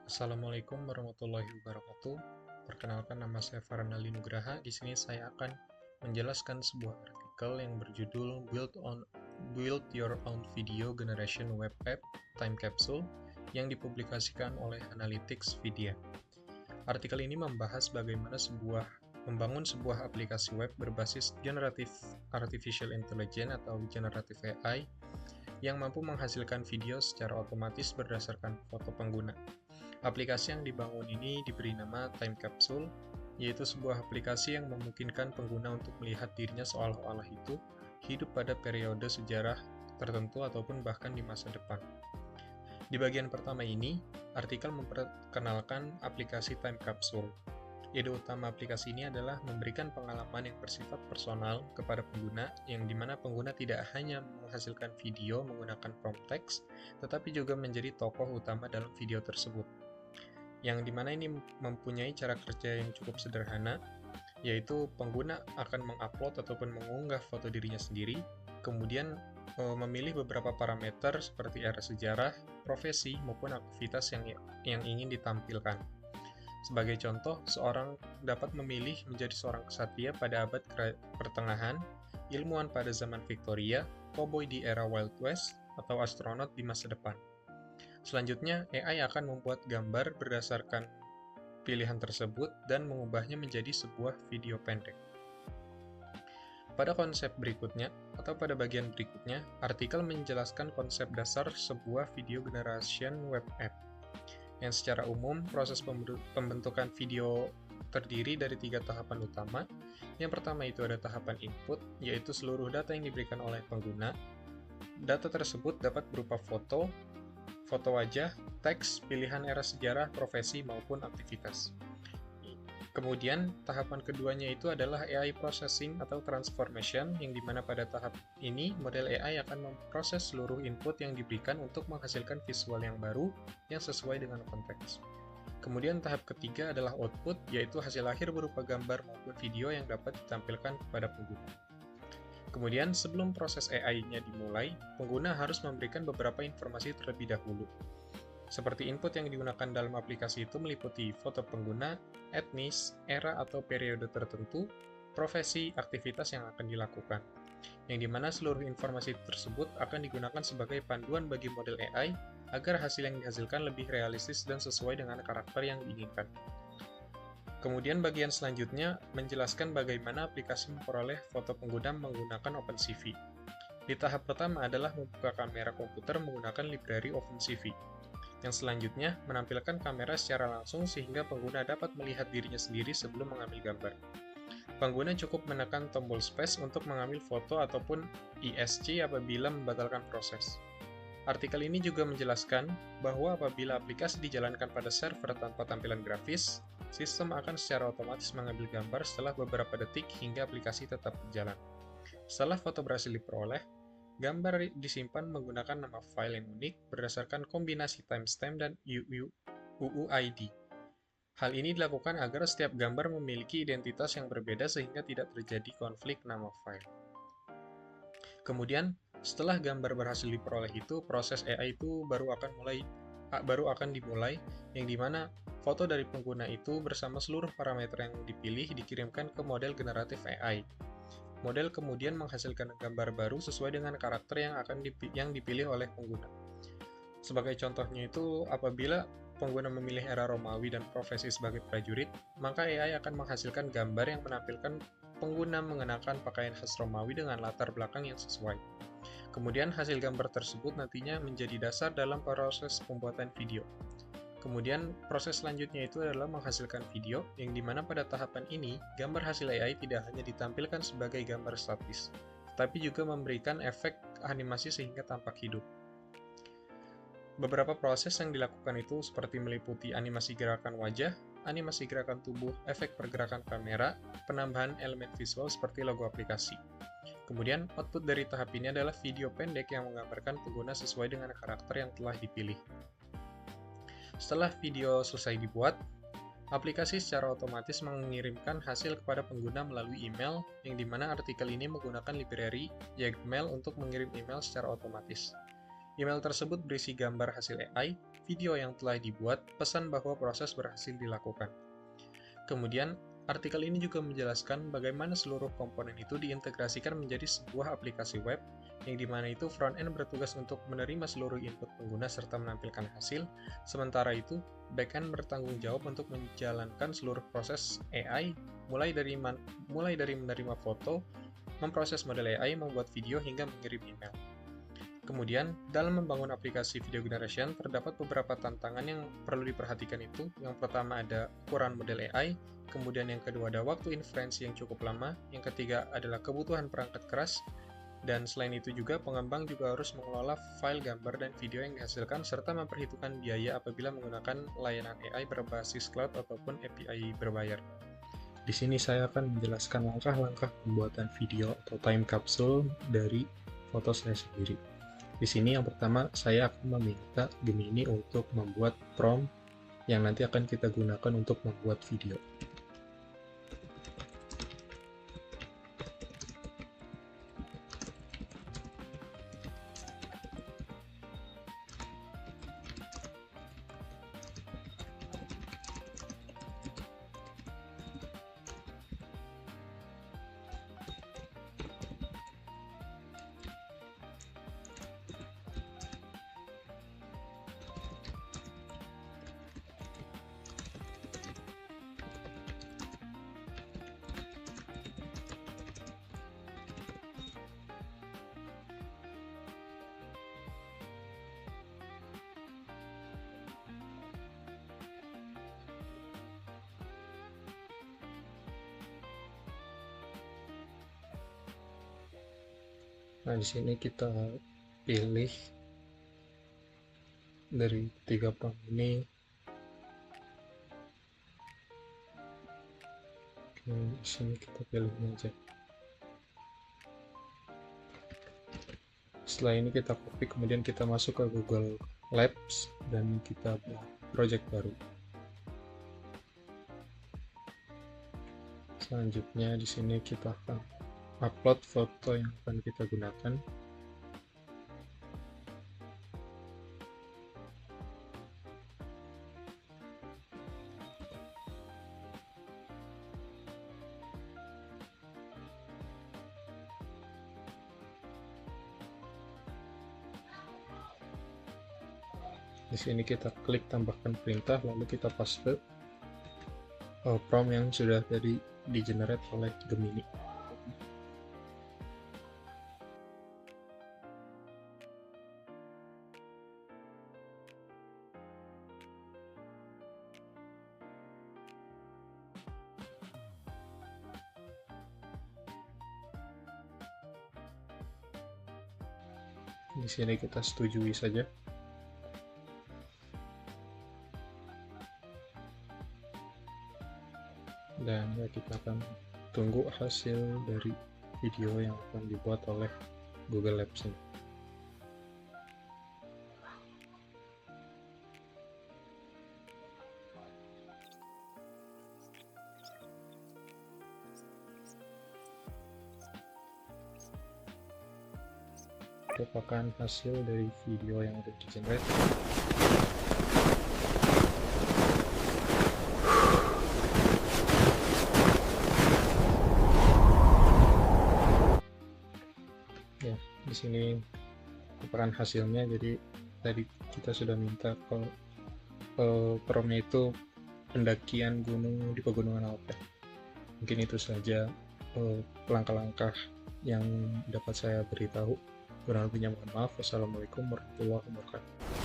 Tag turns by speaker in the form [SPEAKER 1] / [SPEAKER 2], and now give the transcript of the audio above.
[SPEAKER 1] Assalamualaikum warahmatullahi wabarakatuh. Perkenalkan, nama saya Farhanali Nugraha. Di sini saya akan menjelaskan sebuah artikel yang berjudul Build Your Own Video Generation Web App Time Capsule yang dipublikasikan oleh Analytics Vidya. Artikel ini membahas bagaimana membangun sebuah aplikasi web berbasis generatif artificial intelligence atau generative AI yang mampu menghasilkan video secara otomatis berdasarkan foto pengguna. Aplikasi yang dibangun ini diberi nama Time Capsule, yaitu sebuah aplikasi yang memungkinkan pengguna untuk melihat dirinya seolah-olah itu hidup pada periode sejarah tertentu ataupun bahkan di masa depan. Di bagian pertama ini, artikel memperkenalkan aplikasi Time Capsule. Ide utama aplikasi ini adalah memberikan pengalaman yang bersifat personal kepada pengguna, yang dimana pengguna tidak hanya menghasilkan video menggunakan prompt text, tetapi juga menjadi tokoh utama dalam video tersebut. Yang dimana ini mempunyai cara kerja yang cukup sederhana, yaitu pengguna akan mengupload ataupun mengunggah foto dirinya sendiri, kemudian memilih beberapa parameter seperti era sejarah, profesi, maupun aktivitas yang ingin ditampilkan. Sebagai contoh, seorang dapat memilih menjadi seorang ksatria pada abad pertengahan, ilmuwan pada zaman Victoria, koboi di era Wild West, atau astronot di masa depan. Selanjutnya, AI akan membuat gambar berdasarkan pilihan tersebut dan mengubahnya menjadi sebuah video pendek. Pada konsep berikutnya, atau pada bagian berikutnya, artikel menjelaskan konsep dasar sebuah video generation web app. Yang secara umum, proses pembentukan video terdiri dari 3 tahapan utama. Yang pertama itu ada tahapan input, yaitu seluruh data yang diberikan oleh pengguna. Data tersebut dapat berupa foto wajah, teks, pilihan era sejarah, profesi, maupun aktivitas. Kemudian, tahapan keduanya itu adalah AI processing atau transformation, yang dimana pada tahap ini, model AI akan memproses seluruh input yang diberikan untuk menghasilkan visual yang baru yang sesuai dengan konteks. Kemudian tahap ketiga adalah output, yaitu hasil akhir berupa gambar maupun video yang dapat ditampilkan kepada pengguna. Kemudian, sebelum proses AI-nya dimulai, pengguna harus memberikan beberapa informasi terlebih dahulu. Seperti input yang digunakan dalam aplikasi itu meliputi foto pengguna, etnis, era atau periode tertentu, profesi, aktivitas yang akan dilakukan. Yang dimana seluruh informasi tersebut akan digunakan sebagai panduan bagi model AI agar hasil yang dihasilkan lebih realistis dan sesuai dengan karakter yang diinginkan. Kemudian bagian selanjutnya menjelaskan bagaimana aplikasi memperoleh foto pengguna menggunakan OpenCV. Di tahap pertama adalah membuka kamera komputer menggunakan library OpenCV. Yang selanjutnya, menampilkan kamera secara langsung sehingga pengguna dapat melihat dirinya sendiri sebelum mengambil gambar. Pengguna cukup menekan tombol space untuk mengambil foto ataupun ESC apabila membatalkan proses. Artikel ini juga menjelaskan bahwa apabila aplikasi dijalankan pada server tanpa tampilan grafis, sistem akan secara otomatis mengambil gambar setelah beberapa detik hingga aplikasi tetap berjalan. Setelah foto berhasil diperoleh, gambar disimpan menggunakan nama file yang unik berdasarkan kombinasi timestamp dan UUID. Hal ini dilakukan agar setiap gambar memiliki identitas yang berbeda sehingga tidak terjadi konflik nama file. Kemudian, setelah gambar berhasil diperoleh itu, proses AI itu baru akan dimulai, yang dimana foto dari pengguna itu bersama seluruh parameter yang dipilih dikirimkan ke model generatif AI. Model kemudian menghasilkan gambar baru sesuai dengan karakter yang dipilih oleh pengguna. Sebagai contohnya itu, apabila pengguna memilih era Romawi dan profesi sebagai prajurit, maka AI akan menghasilkan gambar yang menampilkan pengguna mengenakan pakaian khas Romawi dengan latar belakang yang sesuai. Kemudian hasil gambar tersebut nantinya menjadi dasar dalam proses pembuatan video. Kemudian proses selanjutnya itu adalah menghasilkan video, yang dimana pada tahapan ini, gambar hasil AI tidak hanya ditampilkan sebagai gambar statis, tetapi juga memberikan efek animasi sehingga tampak hidup. Beberapa proses yang dilakukan itu seperti meliputi animasi gerakan wajah, animasi gerakan tubuh, efek pergerakan kamera, penambahan elemen visual seperti logo aplikasi. Kemudian, output dari tahap ini adalah video pendek yang menggambarkan pengguna sesuai dengan karakter yang telah dipilih. Setelah video selesai dibuat, aplikasi secara otomatis mengirimkan hasil kepada pengguna melalui email, yang dimana artikel ini menggunakan library Yagmail untuk mengirim email secara otomatis. Email tersebut berisi gambar hasil AI, video yang telah dibuat, pesan bahwa proses berhasil dilakukan. Kemudian, artikel ini juga menjelaskan bagaimana seluruh komponen itu diintegrasikan menjadi sebuah aplikasi web, yang dimana itu front-end bertugas untuk menerima seluruh input pengguna serta menampilkan hasil, sementara itu back-end bertanggung jawab untuk menjalankan seluruh proses AI, mulai dari menerima foto, memproses model AI, membuat video, hingga mengirim email. Kemudian, dalam membangun aplikasi video generation, terdapat beberapa tantangan yang perlu diperhatikan itu. Yang pertama ada ukuran model AI, kemudian yang kedua ada waktu inferensi yang cukup lama, yang ketiga adalah kebutuhan perangkat keras, dan selain itu juga pengembang juga harus mengelola file gambar dan video yang dihasilkan, serta memperhitungkan biaya apabila menggunakan layanan AI berbasis cloud ataupun API berbayar. Di sini saya akan menjelaskan langkah-langkah pembuatan video atau time capsule dari foto saya sendiri. Di sini yang pertama saya akan meminta Gemini untuk membuat prompt yang nanti akan kita gunakan untuk membuat video. Nah, di sini kita pilih dari 3 prompt ini. Oke, di sini kita pilih aja. Setelah ini kita copy, kemudian kita masuk ke Google Labs dan kita buat project baru. Selanjutnya di sini kita akan upload foto yang akan kita gunakan. Di sini kita klik tambahkan perintah, lalu kita paste prompt yang sudah tadi di-generate oleh Gemini. Di sini kita setujui saja. Dan ya, kita akan tunggu hasil dari video yang akan dibuat oleh Google Labs ini. Merupakan hasil dari video yang sudah di-generate. Ya, di sini merupakan hasilnya. Jadi tadi kita sudah minta kalau promptnya itu pendakian gunung di Pegunungan Alpen. Mungkin itu saja langkah-langkah yang dapat saya beritahu. Kurang lebihnya mohon maaf. Wassalamualaikum warahmatullahi wabarakatuh.